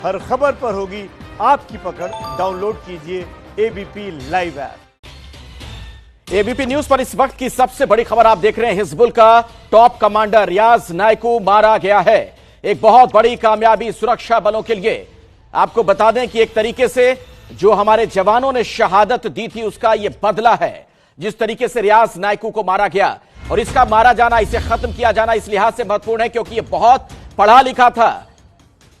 हर खबर पर होगी आपकी पकड़। डाउनलोड कीजिए ABP live app. ABP news पर इस वक्त की सबसे बड़ी खबर आप देख रहे हैं। हिजबुल का टॉप कमांडर रियाज नायकू मारा गया है। एक बहुत बड़ी कामयाबी सुरक्षा बलों के लिए। आपको बता दें कि एक तरीके से जो हमारे जवानों ने शहादत दी थी उसका यह बदला है। जिस तरीके से रियाज नायकू को मारा गया और इसका मारा जाना, इसे खत्म किया जाना इस लिहाज से महत्वपूर्ण है क्योंकि यह बहुत पढ़ा लिखा था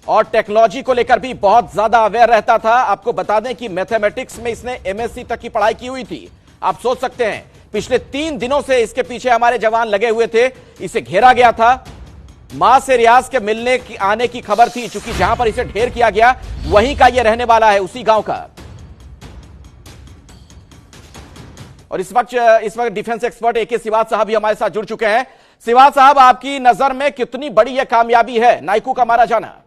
और टेक्नोलॉजी को लेकर भी बहुत ज्यादा अवेयर रहता था। आपको बता दें कि मैथमेटिक्स में इसने एमएससी तक की पढ़ाई की हुई थी। आप सोच सकते हैं पिछले 3 दिनों से इसके पीछे हमारे जवान लगे हुए थे। इसे घेरा गया था। मां से रियाज के मिलने की आने की खबर थी, चूंकि जहां पर इसे ढेर किया गया वहीं का यह रहने वाला है, उसी गांव का। और इस वक्त डिफेंस एक्सपर्ट एके सिवात साहब भी हमारे साथ जुड़ चुके हैं। सिवात साहब, आपकी नजर में कितनी बड़ी यह कामयाबी है नायकू का मारा जाना?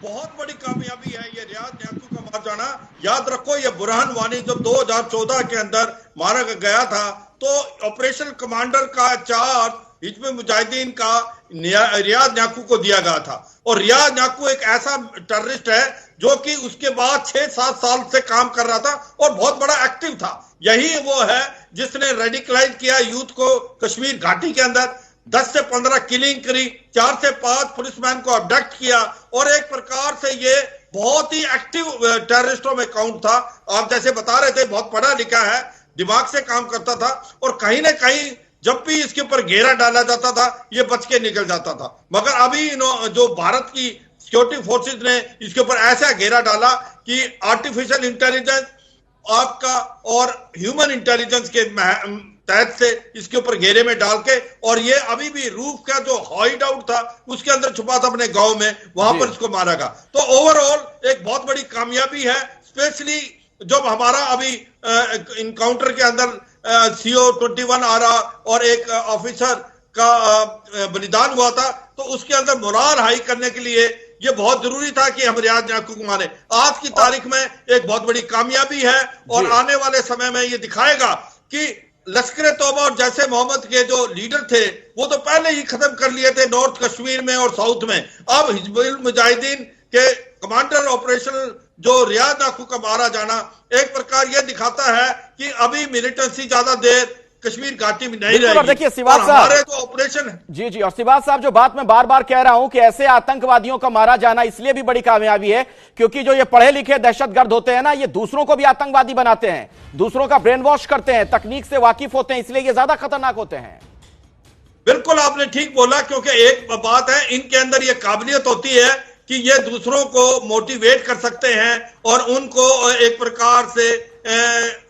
बहुत बड़ी कामयाबी है ये रियाज नायकू का मारा जाना। याद रखो, ये बुरहान वानी जब 2014 के अंदर मारा गया था तो ऑपरेशन कमांडर का चार्ज हिजबुल मुजाहिदीन का रियाज नायकू को दिया गया था। और रियाज नायकू एक ऐसा टेररिस्ट है जो कि उसके बाद 6-7 साल से काम कर रहा था और बहुत बड़ा एक्टिव था। यही वो है जिसने रेडिकलाइज किया यूथ को कश्मीर घाटी के अंदर। 10 से 15 किलिंग करी, 4 से 5 पुलिसमैन को अबडक्ट किया और एक प्रकार से ये बहुत ही एक्टिव टेररिस्टों में काउंट था। आप जैसे बता रहे थे, बहुत पढ़ा लिखा है, दिमाग से काम करता था और कहीं ना कहीं जब भी इसके ऊपर घेरा डाला जाता था ये बच के निकल जाता था। मगर अभी जो भारत की सिक्योरिटी फोर्सेस ने इसके ऊपर ऐसा घेरा डाला कि आर्टिफिशियल इंटेलिजेंस आपका और ह्यूमन इंटेलिजेंस के तहत से इसके ऊपर घेरे में डाल के, और ये अभी भी रूफ का जो हाइड आउट था उसके अंदर छुपा था अपने गांव में, वहां पर इसको मारा गया। तो ओवरऑल एक बहुत बड़ी कामयाबी है। स्पेशली जब हमारा अभी इनकाउंटर के अंदर CO-21 आ रहा और एक ऑफिसर का बलिदान हुआ था, तो उसके अंदर मोराल हाई करने के लिए ये बहुत जरूरी था कि हम रियाज नायकू को मारे। आज की तारीख में एक बहुत बड़ी कामयाबी है और आने वाले समय में ये दिखाएगा कि लश्कर तौबा और जैसे मोहम्मद के जो लीडर थे वो तो पहले ही खत्म कर लिए थे नॉर्थ कश्मीर में और साउथ में। अब हिजबुल मुजाहिदीन के कमांडर ऑपरेशन जो रियाज नायकू का मारा जाना एक प्रकार यह दिखाता है कि अभी मिलिटेंसी ज्यादा देर कश्मीर घाटी में नहीं रहेगी। देखिए सिवात साहब, हमारे जो ऑपरेशन है जी, और सिवात साहब, जो बात मैं बार बार कह रहा हूं कि ऐसे आतंकवादियों का मारा जाना इसलिए भी बड़ी कामयाबी है क्योंकि जो ये पढ़े लिखे दहशतगर्द होते हैं ना, ये दूसरों को भी आतंकवादी बनाते हैं, दूसरों का ब्रेन वॉश करते हैं, तकनीक से वाकिफ होते हैं, इसलिए ये ज्यादा खतरनाक होते हैं। बिल्कुल आपने ठीक बोला, क्योंकि एक बात है, इनके अंदर यह काबिलियत होती है कि ये दूसरों को मोटिवेट कर सकते हैं और उनको एक प्रकार से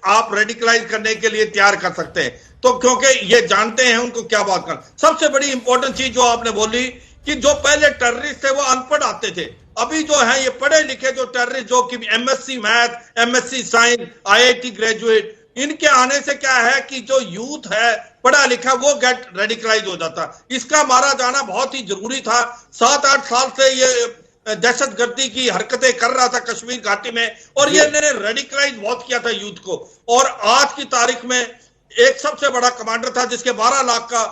आप रेडिकलाइज करने के लिए तैयार कर सकते हैं। तो क्योंकि ये जानते हैं उनको क्या बात करना। सबसे बड़ी इंपॉर्टेंट चीज जो आपने बोली कि जो पहले टेररिस्ट थे वो अनपढ़ आते थे, अभी जो है ये पढ़े लिखे जो टेररिस्ट जो कि MSc math, MSc science, IIT graduate, इनके आने से क्या है कि जो यूथ है पढ़ा लिखा वो गेट रेडिकलाइज हो जाता। इसका मारा जाना बहुत ही जरूरी था। 7-8 साल से ये दहशतगर्दी की हरकतें कर रहा था कश्मीर घाटी में और ये इन्होंने रेडिकलाइज बहुत किया था यूथ को। और आज की तारीख में एक सबसे बड़ा कमांडर था जिसके 12 लाख का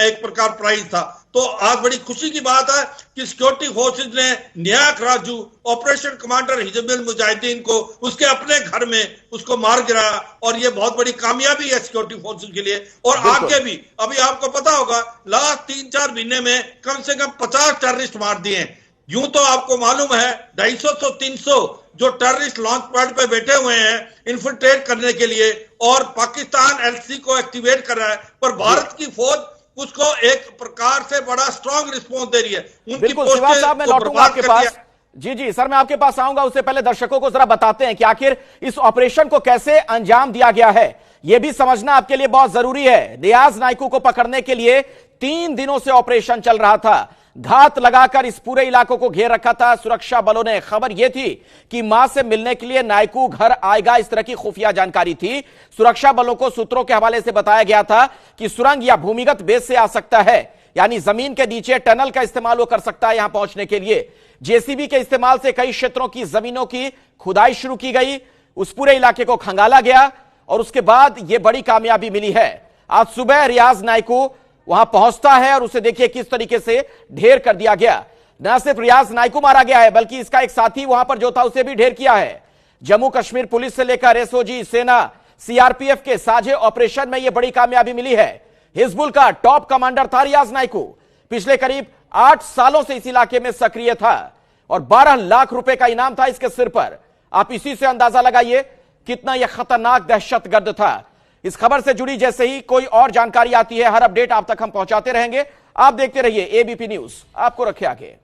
एक प्रकार प्राइज था। तो आज बड़ी खुशी की बात है कि सिक्योरिटी फोर्सेस ने नियाक राजू ऑपरेशन कमांडर हिजबुल मुजाहिदीन को उसके अपने घर में उसको मार गिराया और ये बहुत बड़ी कामयाबी है सिक्योरिटी फोर्सेस के लिए। और आगे भी अभी आपको पता होगा लास्ट 3-4 महीने में कम से कम 50 टेररिस्ट मार दिए हैं। यूं तो आपको मालूम है 250-300 जो टेररिस्ट लॉन्च पैड पे बैठे हुए हैं इन्फिल्ट्रेट करने के लिए और पाकिस्तान LC को एक्टिवेट कर रहा है, पर भारत की फौज उसको एक प्रकार से बड़ा स्ट्रांग रिस्पॉन्स दे रही है। उनकी पोस्टें मैं लौटूंगा आपके पास। जी सर, मैं आपके पास आऊंगा। उससे पहले दर्शकों को जरा बताते हैं कि आखिर इस ऑपरेशन को कैसे अंजाम दिया गया है। यह भी समझना आपके लिए बहुत जरूरी है। रियाज नायकू को पकड़ने के लिए 3 दिनों से ऑपरेशन चल रहा था। घात लगाकर इस पूरे इलाकों को घेर रखा था सुरक्षा बलों ने। खबर यह थी कि मां से मिलने के लिए नायकू घर आएगा, इस तरह की खुफिया जानकारी थी। सुरक्षा बलों को सूत्रों के हवाले से बताया गया था कि सुरंग या भूमिगत बेस से आ सकता है, यानी जमीन के नीचे टनल का इस्तेमाल वो कर सकता है यहां पहुंचने के लिए। JCB के इस्तेमाल से कई क्षेत्रों की जमीनों की खुदाई शुरू की गई, उस पूरे इलाके को खंगाला गया और उसके बाद यह बड़ी कामयाबी मिली है। आज सुबह रियाज नायकू वहां पहुंचता है और उसे देखिए किस तरीके से ढेर कर दिया गया। न सिर्फ रियाज नायकू मारा गया है बल्कि इसका एक साथी वहां पर जो था उसे भी ढेर किया है। जम्मू कश्मीर पुलिस से लेकर एसओजी, सेना, सीआरपीएफ के साझे ऑपरेशन में यह बड़ी कामयाबी मिली है। हिजबुल का टॉप कमांडर था रियाज नायकू। पिछले करीब 8 सालों से इस इलाके में सक्रिय था और 12 लाख रुपए का इनाम था इसके सिर पर। आप इसी से अंदाजा लगाइए कितना यह खतरनाक दहशतगर्द था। इस खबर से जुड़ी जैसे ही कोई और जानकारी आती है, हर अपडेट आप तक हम पहुंचाते रहेंगे। आप देखते रहिए एबीपी न्यूज, आपको रखे आगे।